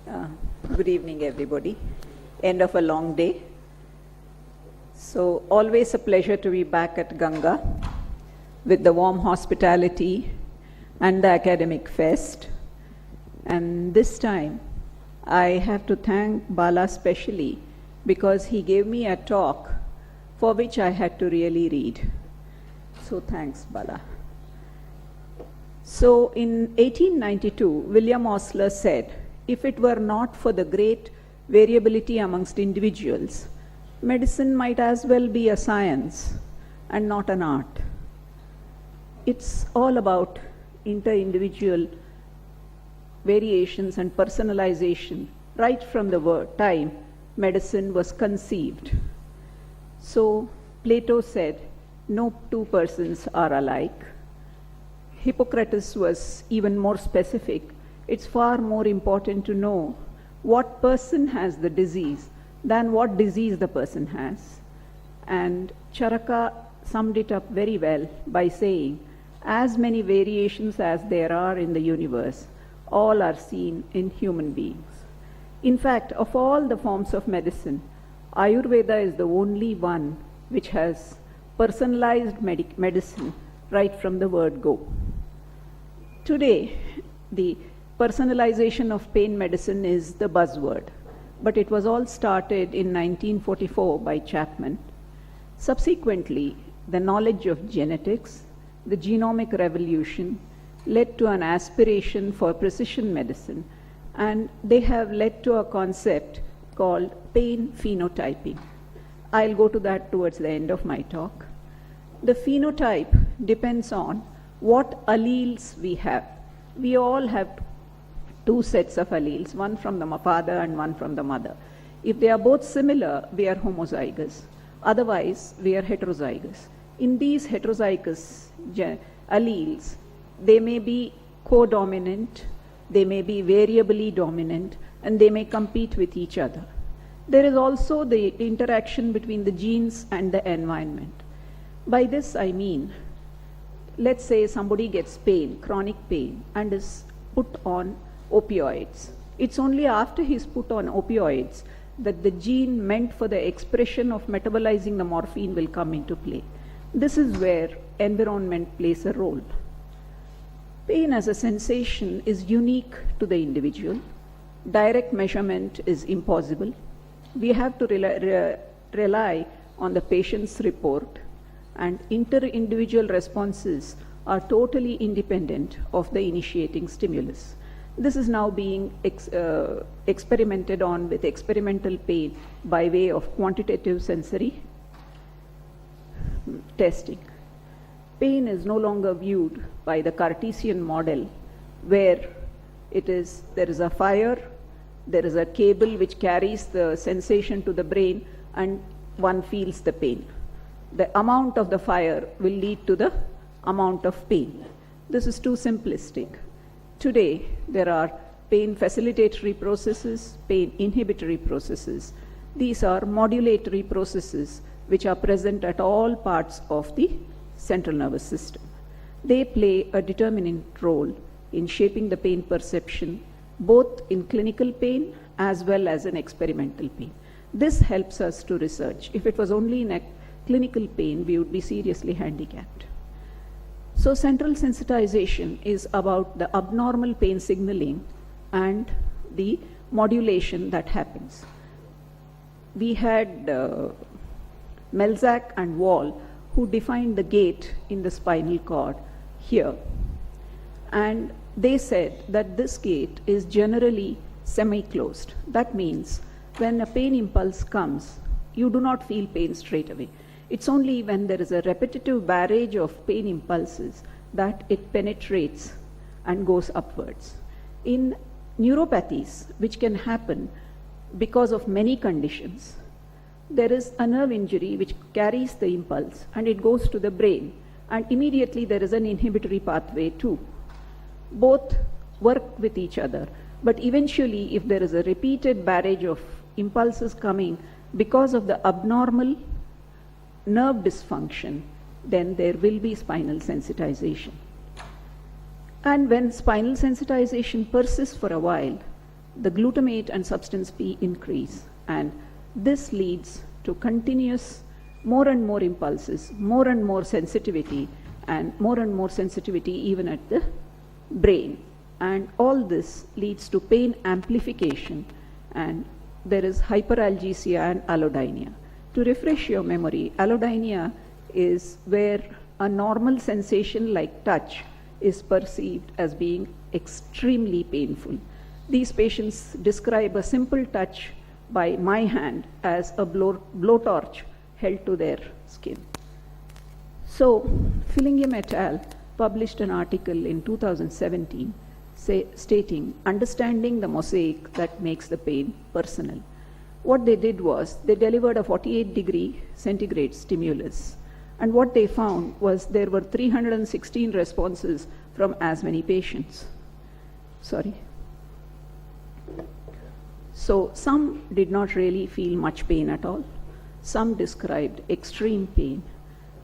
Uh, Good evening, everybody. End of a long day. So, always a pleasure to be back at Ganga with the warm hospitality and the academic fest. And this time, I have to thank Bala specially because he gave me a talk for which I had to really read. So, thanks, Bala. So, in 1892, William Osler said, if it were not for the great variability amongst individuals, medicine might as well be a science and not an art. It's all about inter-individual variations and personalization right from the time medicine was conceived. So Plato said, no two persons are alike. Hippocrates was even more specific. It's far more important to know what person has the disease than what disease the person has. And Charaka summed it up very well by saying, as many variations as there are in the universe, all are seen in human beings. In fact, of all the forms of medicine, Ayurveda is the only one which has personalized medicine right from the word go. Today, the personalization of pain medicine is the buzzword, but it was all started in 1944 by Chapman. Subsequently, the knowledge of genetics, the genomic revolution, led to an aspiration for precision medicine, and they have led to a concept called pain phenotyping. I'll go to that towards the end of my talk. The phenotype depends on what alleles we have. We all have two sets of alleles, one from the father and one from the mother. If they are both similar, we are homozygous. Otherwise, we are heterozygous. In these heterozygous alleles, they may be co-dominant, they may be variably dominant, and they may compete with each other. There is also the interaction between the genes and the environment. By this I mean, let's say somebody gets pain, chronic pain, and is put on opioids. It's only after he's put on opioids that the gene meant for the expression of metabolizing the morphine will come into play. This is where environment plays a role. Pain as a sensation is unique to the individual. Direct measurement is impossible. We have to rely on the patient's report, and inter-individual responses are totally independent of the initiating stimulus. This is now being experimented on with experimental pain by way of quantitative sensory testing. Pain is no longer viewed by the Cartesian model where there is a fire, there is a cable which carries the sensation to the brain, and one feels the pain. The amount of the fire will lead to the amount of pain. This is too simplistic. Today, there are pain facilitatory processes, pain inhibitory processes. These are modulatory processes which are present at all parts of the central nervous system. They play a determinant role in shaping the pain perception, both in clinical pain as well as in experimental pain. This helps us to research. If it was only in a clinical pain, we would be seriously handicapped. So central sensitization is about the abnormal pain signaling and the modulation that happens. We had Melzack and Wall who defined the gate in the spinal cord here. And they said that this gate is generally semi-closed. That means when a pain impulse comes, you do not feel pain straight away. It's only when there is a repetitive barrage of pain impulses that it penetrates and goes upwards. In neuropathies, which can happen because of many conditions, there is a nerve injury which carries the impulse and it goes to the brain, and immediately there is an inhibitory pathway too. Both work with each other, but eventually if there is a repeated barrage of impulses coming because of the abnormal nerve dysfunction, then there will be spinal sensitization. And when spinal sensitization persists for a while, the glutamate and substance P increase, and this leads to continuous more and more impulses, more and more sensitivity even at the brain. And all this leads to pain amplification, and there is hyperalgesia and allodynia. To refresh your memory, allodynia is where a normal sensation like touch is perceived as being extremely painful. These patients describe a simple touch by my hand as a blowtorch held to their skin. So, Fillingham et al. Published an article in 2017 stating, understanding the mosaic that makes the pain personal. What they did was they delivered a 48-degree centigrade stimulus, and what they found was there were 316 responses from as many patients. So some did not really feel much pain at all. Some described extreme pain.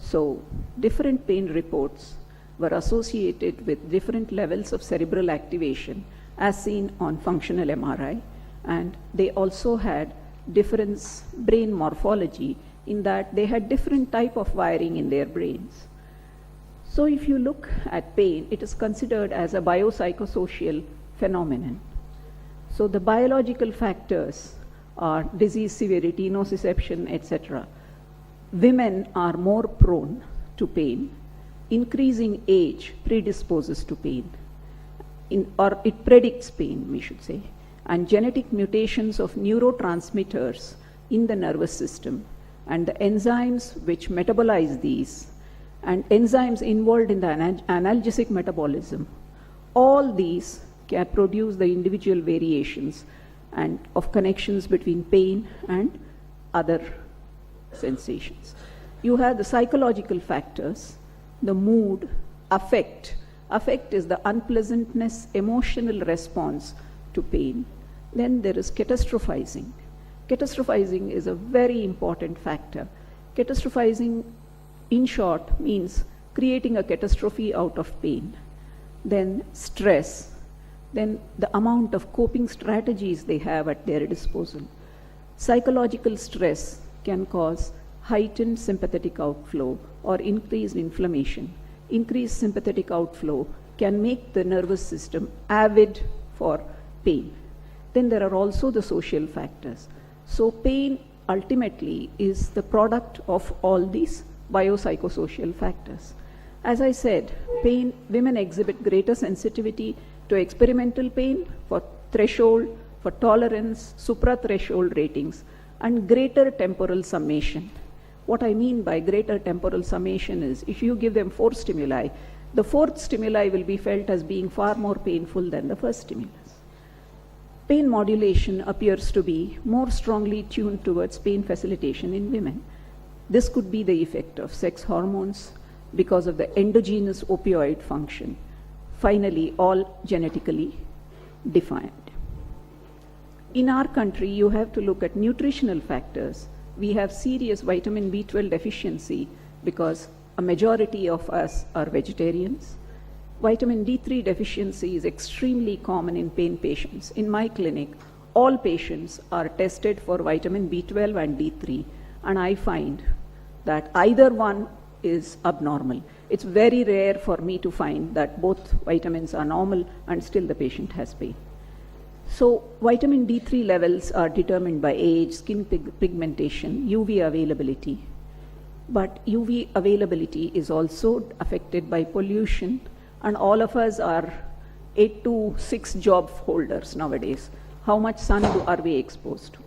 So different pain reports were associated with different levels of cerebral activation as seen on functional MRI, and they also had different brain morphology in that they had different type of wiring in their brains. So if you look at pain, it is considered as a biopsychosocial phenomenon. So the biological factors are disease severity, nociception, etc. Women are more prone to pain. Increasing age predisposes to pain, or it predicts pain, we should say. And genetic mutations of neurotransmitters in the nervous system and the enzymes which metabolize these and enzymes involved in the analgesic metabolism, all these can produce the individual variations and of connections between pain and other sensations. You have the psychological factors, the mood, affect. Affect is the unpleasantness, emotional response to pain. Then there is catastrophizing. Catastrophizing is a very important factor. Catastrophizing, in short, means creating a catastrophe out of pain. Then stress. Then the amount of coping strategies they have at their disposal. Psychological stress can cause heightened sympathetic outflow or increased inflammation. Increased sympathetic outflow can make the nervous system avid for pain. Then there are also the social factors. So pain ultimately is the product of all these biopsychosocial factors. As I said, pain, women exhibit greater sensitivity to experimental pain for threshold, for tolerance, suprathreshold ratings, and greater temporal summation. What I mean by greater temporal summation is if you give them 4 stimuli, the 4th stimuli will be felt as being far more painful than the first stimulus. Pain modulation appears to be more strongly tuned towards pain facilitation in women. This could be the effect of sex hormones because of the endogenous opioid function, finally all genetically defined. In our country, you have to look at nutritional factors. We have serious vitamin B12 deficiency because a majority of us are vegetarians. Vitamin D3 deficiency is extremely common in pain patients. In my clinic, all patients are tested for vitamin B12 and D3, and I find that either one is abnormal. It's very rare for me to find that both vitamins are normal and still the patient has pain. So vitamin D3 levels are determined by age, skin pigmentation, UV availability. But UV availability is also affected by pollution, and all of us are 8 to 6 job holders nowadays. How much sun are we exposed to?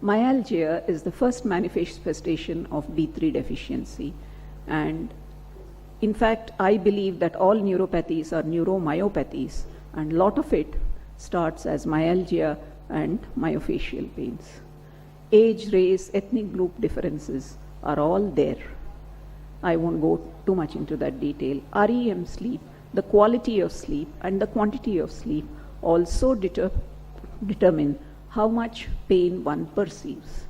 Myalgia is the first manifestation of D3 deficiency, and in fact, I believe that all neuropathies are neuromyopathies, and a lot of it starts as myalgia and myofascial pains. Age, race, ethnic group differences are all there. I won't go too much into that detail. REM sleep, the quality of sleep and the quantity of sleep also determine how much pain one perceives.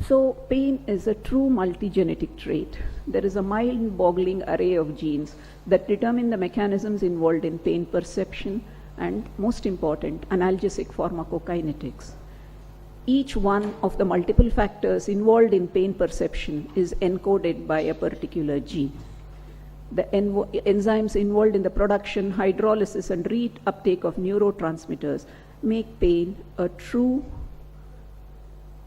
So pain is a true multigenetic trait. There is a mind-boggling array of genes that determine the mechanisms involved in pain perception and most important, analgesic pharmacokinetics. Each one of the multiple factors involved in pain perception is encoded by a particular gene. The enzymes involved in the production, hydrolysis, and reuptake of neurotransmitters make pain a true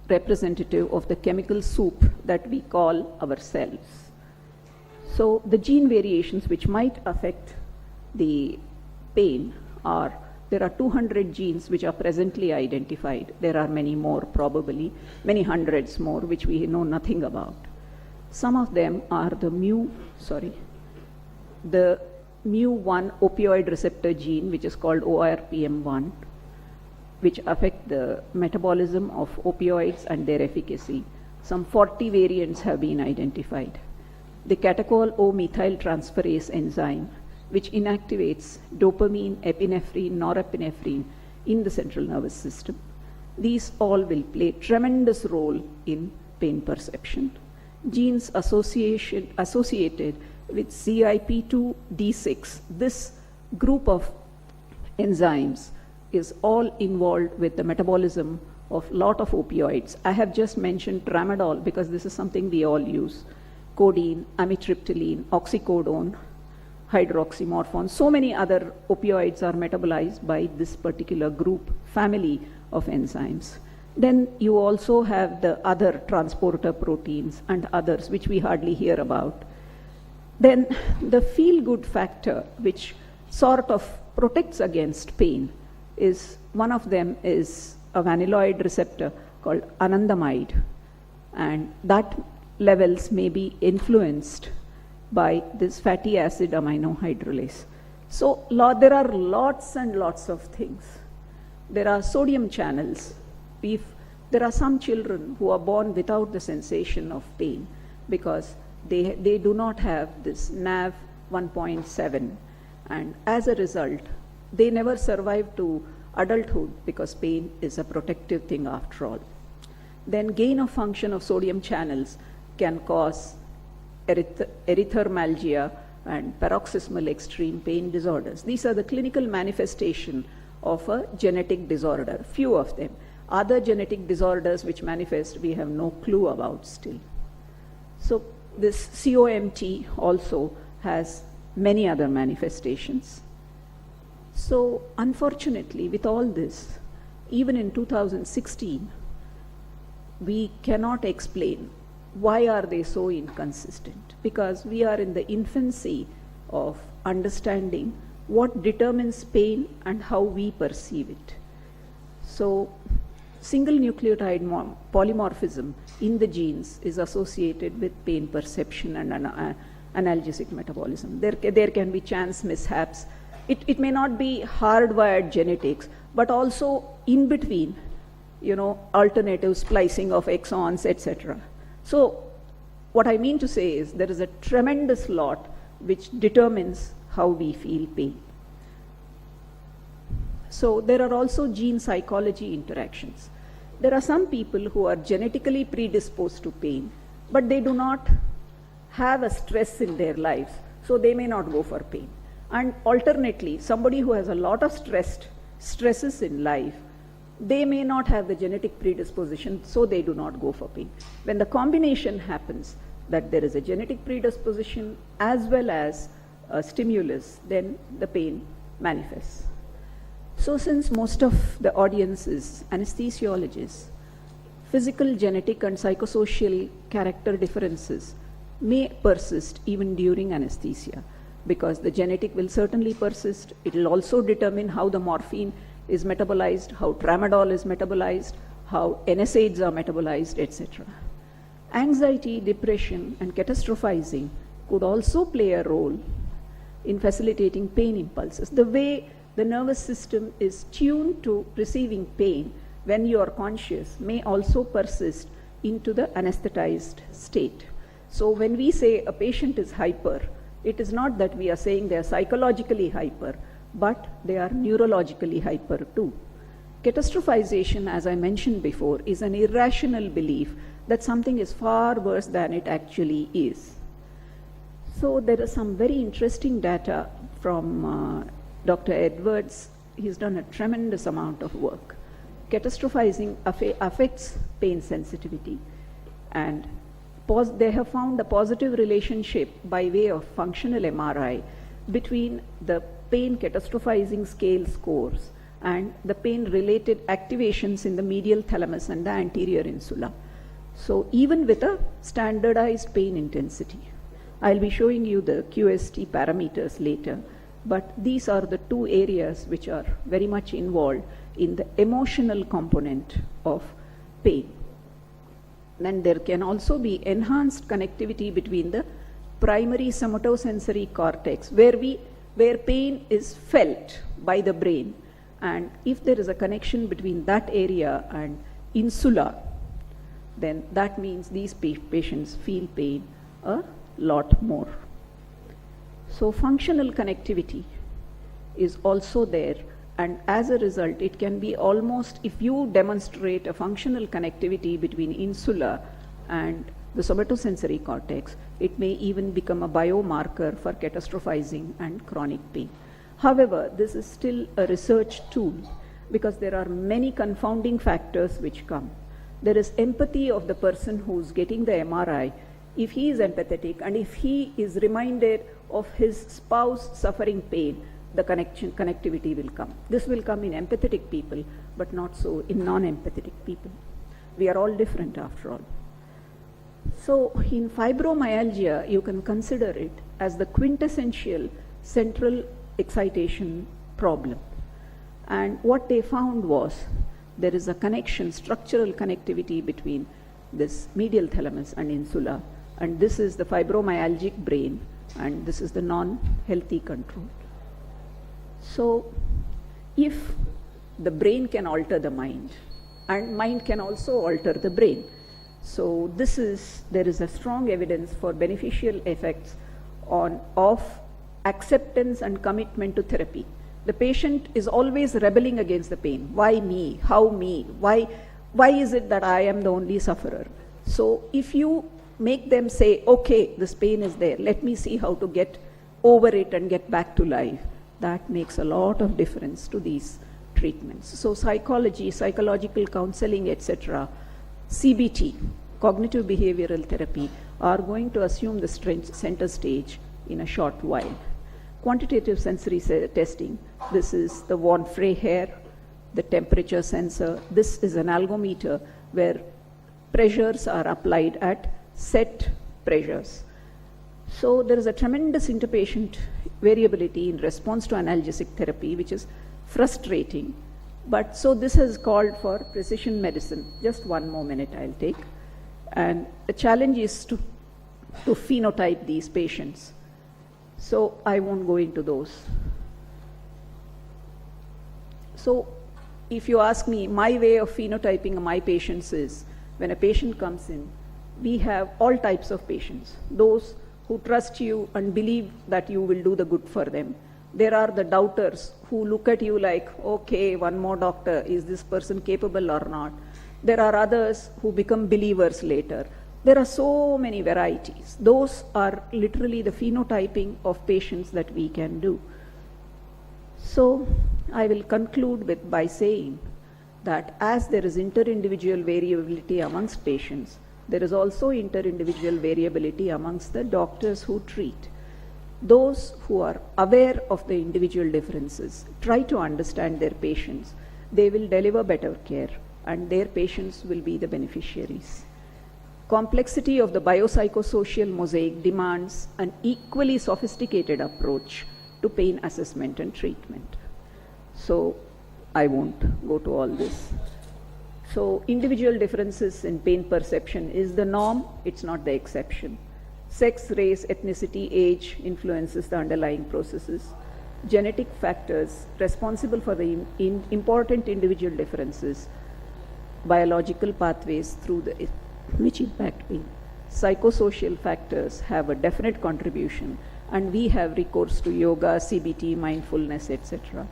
representative of the chemical soup that we call ourselves. So the gene variations which might affect the pain are, there are 200 genes which are presently identified. There are many more, probably, many hundreds more, which we know nothing about. Some of them are the mu1 opioid receptor gene, which is called ORPM1, which affect the metabolism of opioids and their efficacy. Some 40 variants have been identified. The catechol O-methyltransferase enzyme, which inactivates dopamine, epinephrine, norepinephrine in the central nervous system. These all will play tremendous role in pain perception. Genes associated with CYP2D6, this group of enzymes is all involved with the metabolism of lot of opioids. I have just mentioned tramadol because this is something we all use. Codeine, amitriptyline, oxycodone, hydroxymorphone, so many other opioids are metabolized by this particular group, family of enzymes. Then you also have the other transporter proteins and others which we hardly hear about. Then the feel-good factor, which sort of protects against pain, is one of them is a vanilloid receptor called anandamide, and that levels may be influenced by this fatty acid amino hydrolase. So there are lots and lots of things. There are sodium channels. There are some children who are born without the sensation of pain because they do not have this NAV 1.7, and as a result they never survive to adulthood because pain is a protective thing after all. Then gain of function of sodium channels can cause erythralgia and paroxysmal extreme pain disorders. These are the clinical manifestation of a genetic disorder, few of them. Other genetic disorders which manifest, we have no clue about still. So this COMT also has many other manifestations. So unfortunately, with all this, even in 2016, we cannot explain why are they so inconsistent, because we are in the infancy of understanding what determines pain and how we perceive it. So single nucleotide polymorphism in the genes is associated with pain perception and analgesic metabolism. There can be chance mishaps. It may not be hardwired genetics, but also in between, alternative splicing of exons, etc. So what I mean to say is there is a tremendous lot which determines how we feel pain. So there are also gene psychology interactions. There are some people who are genetically predisposed to pain, but they do not have a stress in their lives, so they may not go for pain. And alternately, somebody who has a lot of stresses in life, they may not have the genetic predisposition, so they do not go for pain. When the combination happens that there is a genetic predisposition as well as a stimulus, then the pain manifests. So since most of the audience is anesthesiologists, physical, genetic, and psychosocial character differences may persist even during anesthesia, because the genetic will certainly persist. It will also determine how the morphine is metabolized, how tramadol is metabolized, how NSAIDs are metabolized, etc. Anxiety, depression, and catastrophizing could also play a role in facilitating pain impulses. The way the nervous system is tuned to receiving pain when you are conscious may also persist into the anesthetized state. So when we say a patient is hyper, it is not that we are saying they are psychologically hyper, but they are neurologically hyper too. Catastrophization, as I mentioned before, is an irrational belief that something is far worse than it actually is. So there is some very interesting data from Dr. Edwards he's done a tremendous amount of work. Catastrophizing affects pain sensitivity, and they have found a positive relationship by way of functional MRI between the pain catastrophizing scale scores and the pain-related activations in the medial thalamus and the anterior insula. So even with a standardized pain intensity, I'll be showing you the QST parameters later, but these are the two areas which are very much involved in the emotional component of pain. Then there can also be enhanced connectivity between the primary somatosensory cortex, where pain is felt by the brain, and if there is a connection between that area and insula, then that means these patients feel pain a lot more. So functional connectivity is also there, and as a result it can be almost, if you demonstrate a functional connectivity between insula and the somatosensory cortex, it may even become a biomarker for catastrophizing and chronic pain. However, this is still a research tool because there are many confounding factors which come. There is empathy of the person who's getting the MRI. If he is empathetic and if he is reminded of his spouse suffering pain, the connectivity will come. This will come in empathetic people, but not so in non-empathetic people. We are all different after all. So in fibromyalgia, you can consider it as the quintessential central excitation problem. And what they found was there is a connection, structural connectivity between this medial thalamus and insula, and this is the fibromyalgic brain, and this is the non-healthy control. So if the brain can alter the mind, and mind can also alter the brain, so there is a strong evidence for beneficial effects of acceptance and commitment to therapy. The patient is always rebelling against the pain. Why me? How me? Why is it that I am the only sufferer? So if you make them say, okay, this pain is there, let me see how to get over it and get back to life, that makes a lot of difference to these treatments. So psychology, psychological counseling, etc., CBT, cognitive behavioral therapy, are going to assume the center stage in a short while. Quantitative sensory testing, this is the Von Frey hair, the temperature sensor. This is an algometer where pressures are applied at set pressures. So there is a tremendous interpatient variability in response to analgesic therapy, which is frustrating. But so this is called for precision medicine. Just one more minute I'll take. And the challenge is to phenotype these patients. So I won't go into those. So if you ask me, my way of phenotyping my patients is, when a patient comes in, we have all types of patients. Those who trust you and believe that you will do the good for them. There are the doubters who look at you like, okay, one more doctor, is this person capable or not? There are others who become believers later. There are so many varieties. Those are literally the phenotyping of patients that we can do. So I will conclude by saying that as there is inter-individual variability amongst patients, there is also inter-individual variability amongst the doctors who treat. Those who are aware of the individual differences, try to understand their patients, they will deliver better care, and their patients will be the beneficiaries. Complexity of the biopsychosocial mosaic demands an equally sophisticated approach to pain assessment and treatment. So I won't go to all this. So individual differences in pain perception is the norm, it's not the exception. Sex, race, ethnicity, age influences the underlying processes. Genetic factors responsible for the important individual differences, biological pathways through which impact pain. Psychosocial factors have a definite contribution, and we have recourse to yoga, CBT, mindfulness, etc.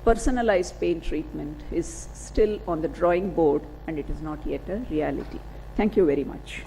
Personalized pain treatment is still on the drawing board, and it is not yet a reality. Thank you very much.